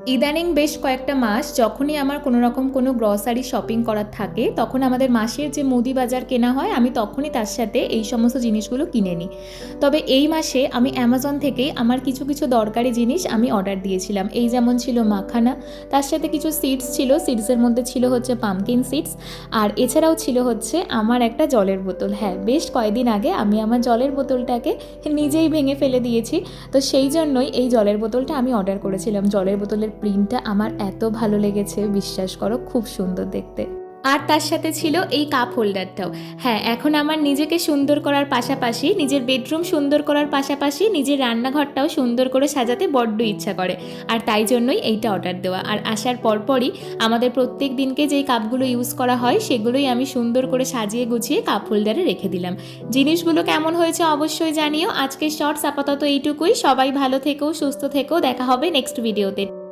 ইদানিং বেশ কয়েকটা মাস যখনই আমার কোনো রকম কোনো গ্রসারি শপিং করার থাকে, তখন আমাদের মাসের যে মুদি বাজার কেনা হয়, আমি তখনই তার সাথে এই সমস্ত জিনিসগুলো কিনে নিই। তবে এই মাসে আমি অ্যামাজন থেকেই আমার কিছু কিছু দরকারি জিনিস আমি অর্ডার দিয়েছিলাম। এই যেমন ছিল মাখানা, তার সাথে কিছু সিডস ছিল, সিডসের মধ্যে ছিল হচ্ছে পামকিন সিডস, আর এছাড়াও ছিল হচ্ছে আমার একটা জলের বোতল। হ্যাঁ, বেশ কয়েকদিন আগে আমি আমার জলের বোতলটাকে নিজেই ভেঙে ফেলে দিয়েছি। তো সেই জন্যই এই জলের বোতলটা আমি অর্ডার করেছিলাম। জলের বোতলের প্রিন্টটা আমার এত ভালো লেগেছে, বিশ্বাস করো, খুব সুন্দর দেখতে। আর তার সাথে ছিল এই কাপ হোল্ডারটাও। হ্যাঁ, এখন আমার নিজেকে সুন্দর করার পাশাপাশি, নিজের বেডরুম সুন্দর করার পাশাপাশি নিজের রান্নাঘরটাও সুন্দর করে সাজাতে বড্ড ইচ্ছা করে। আর তাই জন্যই এইটা অর্ডার দেওয়া। আর আসার পরপরই আমাদের প্রত্যেক দিনকে যেই কাপগুলো ইউজ করা হয় সেগুলোই আমি সুন্দর করে সাজিয়ে গুছিয়ে কাপ হোল্ডারে রেখে দিলাম। জিনিসগুলো কেমন হয়েছে অবশ্যই জানিও। আজকের শর্টস আপাতত এইটুকুই। সবাই ভালো থেকো, সুস্থ থেকো, দেখা হবে নেক্সট ভিডিওতে।